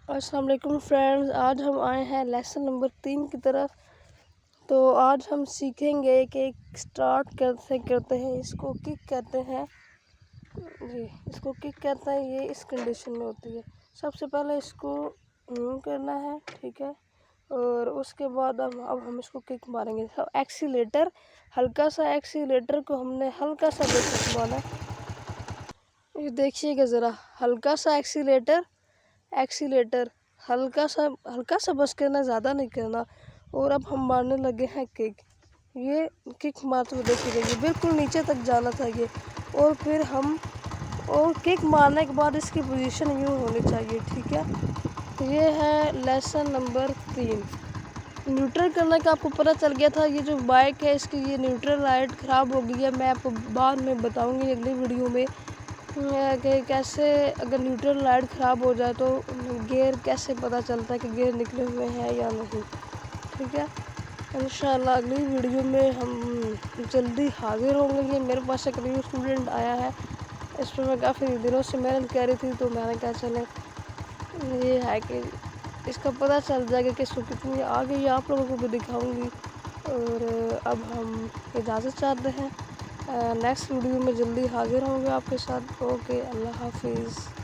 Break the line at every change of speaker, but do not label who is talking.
السلام علیکم فرینڈز، آج ہم آئے ہیں لیسن نمبر 3 کی طرف۔ تو آج ہم سیکھیں گے کہ سٹارٹ کیسے کرتے ہیں، اس کو کک کہتے ہیں جی، اس کو کک کہتے ہیں۔ یہ اس کنڈیشن میں ہوتی ہے، سب سے پہلے اس کو موو کرنا ہے، ٹھیک ہے، اور اس کے بعد اب ہم اس کو کک ماریں گے۔ ایکسیلیٹر، ہلکا سا ایکسیلیٹر کو ہم نے ہلکا سا بریک مارنا ہے۔ یہ دیکھیے گا ذرا، ہلکا سا ایکسیلیٹر ہلکا سا بس کرنا، زیادہ نہیں کرنا۔ اور اب ہم مارنے لگے ہیں کک۔ یہ کک مارتے ہوئے دیکھیے گا، یہ بالکل نیچے تک جانا چاہیے، اور پھر اور کک مارنے کے بعد اس کی پوزیشن یوں ہونی چاہیے، ٹھیک ہے۔ یہ ہے لیسن نمبر 3۔ نیوٹرل کرنے کا آپ کو پتہ چل گیا تھا۔ یہ جو بائک ہے اس کی یہ نیوٹرل لائٹ خراب ہو گئی ہے، میں آپ کو بعد میں بتاؤں گی اگلی ویڈیو میں کہ کیسے اگر نیوٹرل لائٹ خراب ہو جائے تو گیئر کیسے پتہ چلتا ہے کہ گیئر نکلے ہوئے ہیں یا نہیں، ٹھیک ہے۔ انشاءاللہ اگلی ویڈیو میں ہم جلدی حاضر ہوں گے۔ یہ میرے پاس ایک نیو اسٹوڈنٹ آیا ہے، اس پہ میں کافی دنوں سے محنت کر رہی تھی، تو میں نے کہا چلے یہ ہے کہ اس کا پتہ چل جائے گا کہ اس کو کتنی آگے یہ آپ لوگوں کو بھی دکھاؤں گی۔ اور اب ہم اجازت چاہتے ہیں، نیکسٹ ویڈیو میں جلدی حاضر ہوں گے آپ کے ساتھ۔ اوکے، اللہ حافظ۔